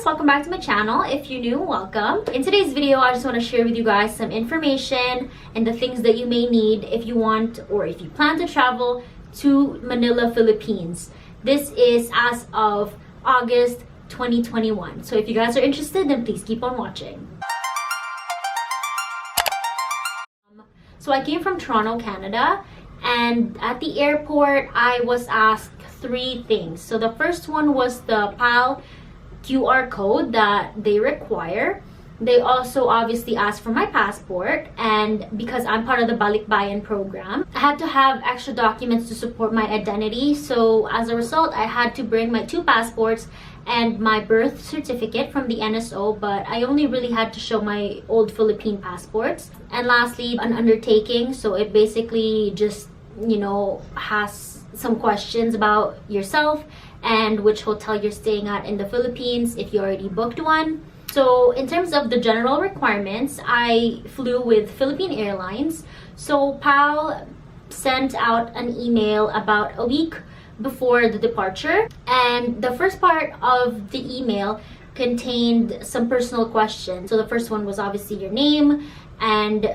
guys, welcome back to my channel. If you're new, welcome. In today's video, I just want to share with you guys some information and the things that you may need if you want or if you plan to travel to Manila, Philippines. This is as of August 2021. So if you guys are interested, then please keep on watching. So I came from Toronto, Canada, and at the airport, I was asked three things. So the first one was the PAL QR code that they require. They also obviously asked for my passport, and because I'm part of the Balikbayan program, I had to have extra documents to support my identity. So as a result, I had to bring my two passports and my birth certificate from the NSO, but I only really had to show my old Philippine passports. And lastly, an undertaking. So it basically just, has some questions about yourself and which hotel you're staying at in the Philippines if you already booked one. So in terms of the general requirements, I flew with Philippine Airlines. So PAL sent out an email about a week before the departure, and the first part of the email contained some personal questions. So the first one was obviously your name and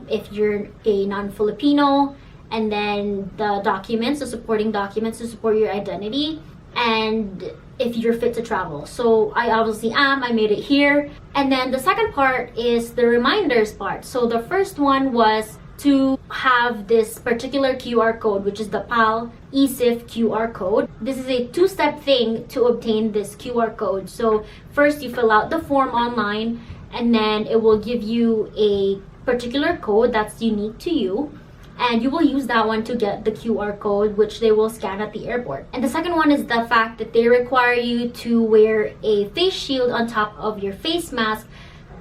if you're a non-Filipino, and then the documents, the supporting documents to support your identity, and if you're fit to travel. So I obviously am, I made it here. And then the second part is the reminders part. So the first one was to have this particular QR code, which is the PAL ESIF QR code. This is a two-step thing to obtain this QR code. So first you fill out the form online, and then it will give you a particular code that's unique to you, and you will use that one to get the QR code, which they will scan at the airport. And the second one is the fact that they require you to wear a face shield on top of your face mask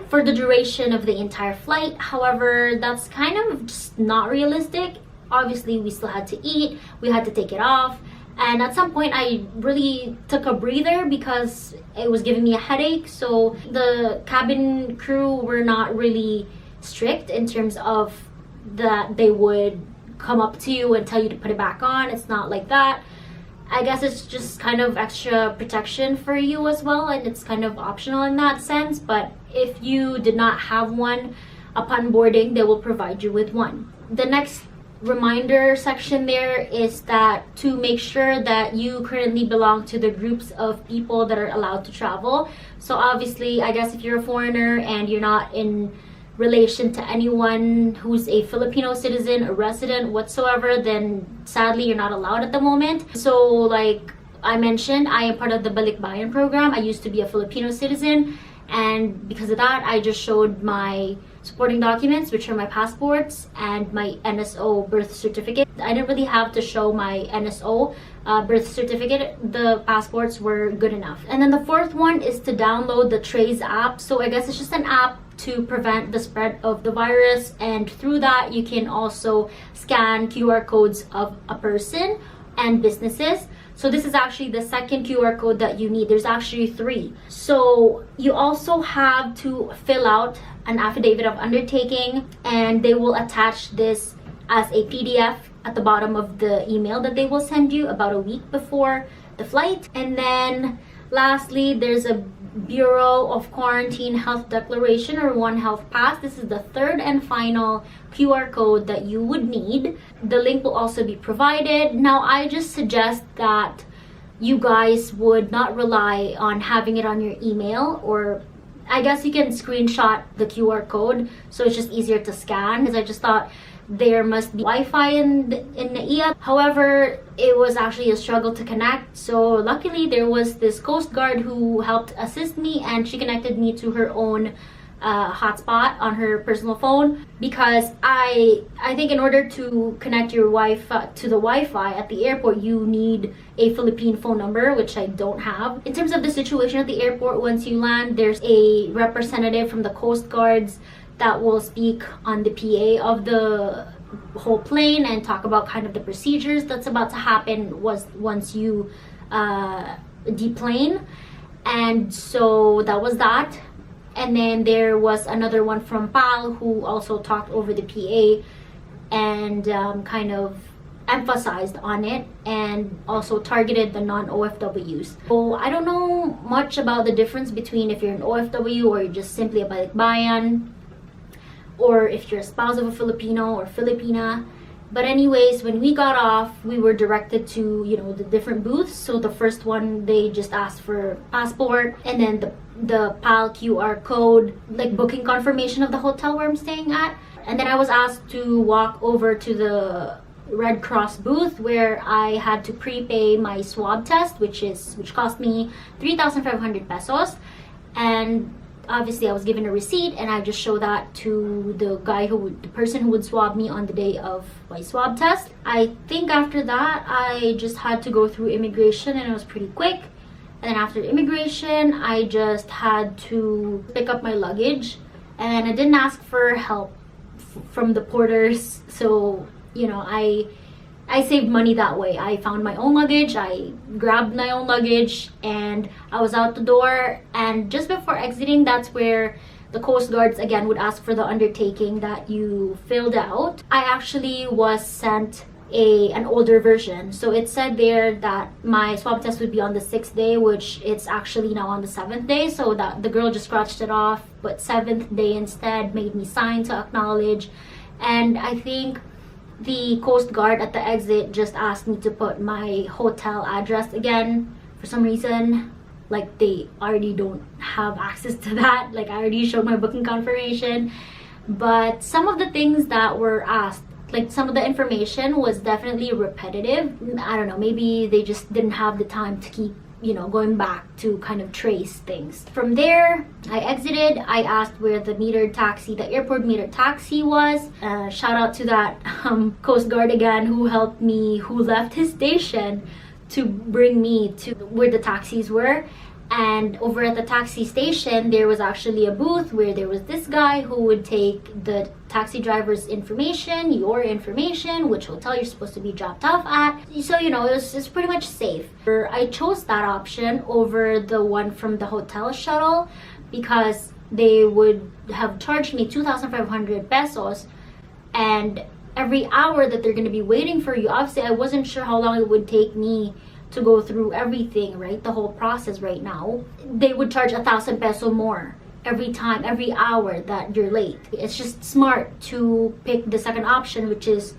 for the duration of the entire flight. However, that's kind of just not realistic. Obviously, we still had to eat, we had to take it off, and at some point I really took a breather because it was giving me a headache. So the cabin crew were not really strict in terms of that they would come up to you and tell you to put it back on. It's not like that. I guess it's just kind of extra protection for you as well, and it's kind of optional in that sense. But if you did not have one upon boarding, they will provide you with one. The next reminder section there is that to make sure that you currently belong to the groups of people that are allowed to travel. So obviously, I guess if you're a foreigner and you're not in relation to anyone who's a Filipino citizen, a resident whatsoever, then sadly you're not allowed at the moment. So like I mentioned, I am part of the Balikbayan program. I used to be a Filipino citizen, and because of that, I just showed my supporting documents, which are my passports and my NSO birth certificate. I didn't really have to show my NSO birth certificate. The passports were good enough. And then the fourth one is to download the Trace app. So I guess it's just an app to prevent the spread of the virus, and through that you can also scan QR codes of a person and businesses. So this is actually the second QR code that you need. There's actually three. So you also have to fill out an affidavit of undertaking, and they will attach this as a PDF at the bottom of the email that they will send you about a week before the flight. And then lastly, there's a Bureau of Quarantine Health Declaration, or One Health Pass. This is the third and final QR code that you would need. The link will also be provided. Now, I just suggest that you guys would not rely on having it on your email, or I guess you can screenshot the QR code so it's just easier to scan, because I just thought there must be Wi-Fi in the NAIA. However, it was actually a struggle to connect. So luckily there was this Coast Guard who helped assist me, and she connected me to her own hotspot on her personal phone, because I think in order to connect your Wi-Fi to the Wi-Fi at the airport, you need a Philippine phone number, which I don't have. In terms of the situation at the airport, once you land, there's a representative from the Coast Guards that will speak on the PA of the whole plane and talk about kind of the procedures that's about to happen once you deplane. And so that was that. And then there was another one from PAL who also talked over the PA and kind of emphasized on it and also targeted the non-OFWs. So I don't know much about the difference between if you're an OFW or you're just simply a balikbayan, or if you're a spouse of a Filipino or Filipina. But anyways, when we got off, we were directed to, you know, the different booths. So the first one, they just asked for passport, and then the PAL QR code, like booking confirmation of the hotel where I'm staying at. And then I was asked to walk over to the Red Cross booth where I had to prepay my swab test, which cost me 3,500 pesos. And obviously I was given a receipt, and I just show that to the person who would swab me on the day of my swab test. I think after that I just had to go through immigration, and it was pretty quick. And then after immigration, I just had to pick up my luggage, and I didn't ask for help from the porters. So, you know, I saved money that way. I found my own luggage, I grabbed my own luggage, and I was out the door. And just before exiting, that's where the Coast Guards again would ask for the undertaking that you filled out. I actually was sent an older version. So it said there that my swab test would be on the 6th day, which it's actually now on the 7th day. So that the girl just scratched it off, but 7th day instead, made me sign to acknowledge. And I think the Coast Guard at the exit just asked me to put my hotel address again for some reason. Like, they already don't have access to that. Like, I already showed my booking confirmation. But some of the things that were asked, like some of the information was definitely repetitive. I don't know, maybe they just didn't have the time to keep, you know, going back to kind of trace things. From there, I exited. I asked where the metered taxi, the airport metered taxi was. Shout out to that Coast Guard again who helped me, who left his station to bring me to where the taxis were. And over at the taxi station, there was actually a booth where there was this guy who would take the taxi driver's information, your information, which hotel you're supposed to be dropped off at. So, you know, it's pretty much safe. I chose that option over the one from the hotel shuttle because they would have charged me 2,500 pesos, and every hour that they're going to be waiting for you, obviously I wasn't sure how long it would take me to go through everything, right? The whole process right now. They would charge 1,000 peso more every time, every hour that you're late. It's just smart to pick the second option, which is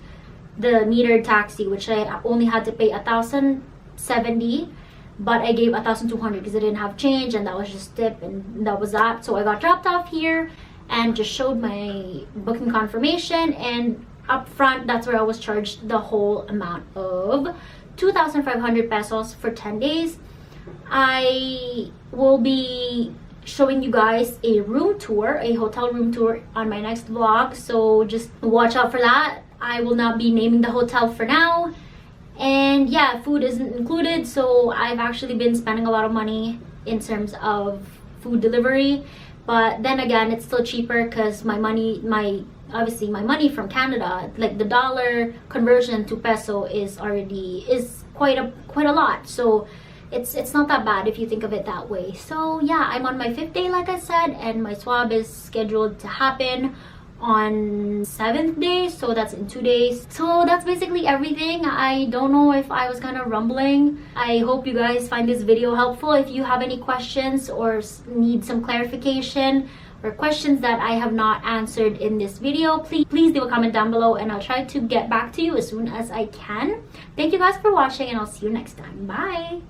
the metered taxi, which I only had to pay 1,070, but I gave 1,200 because I didn't have change, and that was just tip, and that was that. So I got dropped off here and just showed my booking confirmation, and up front, that's where I was charged the whole amount of 2,500 pesos for 10 days. I will be showing you guys a room tour, a hotel room tour on my next vlog, so just watch out for that. I will not be naming the hotel for now. And yeah, food isn't included, so I've actually been spending a lot of money in terms of food delivery. But then again, it's still cheaper because obviously my money from Canada, like the dollar conversion to peso is quite a lot. So it's not that bad if you think of it that way. So yeah, I'm on my 5th day, like I said, and my swab is scheduled to happen on 7th day, so that's in 2 days. So that's basically everything. I don't know if I was kind of rumbling. I hope you guys find this video helpful. If you have any questions or need some clarification or questions that I have not answered in this video, please leave a comment down below, and I'll try to get back to you as soon as I can. Thank you guys for watching, and I'll see you next time. Bye!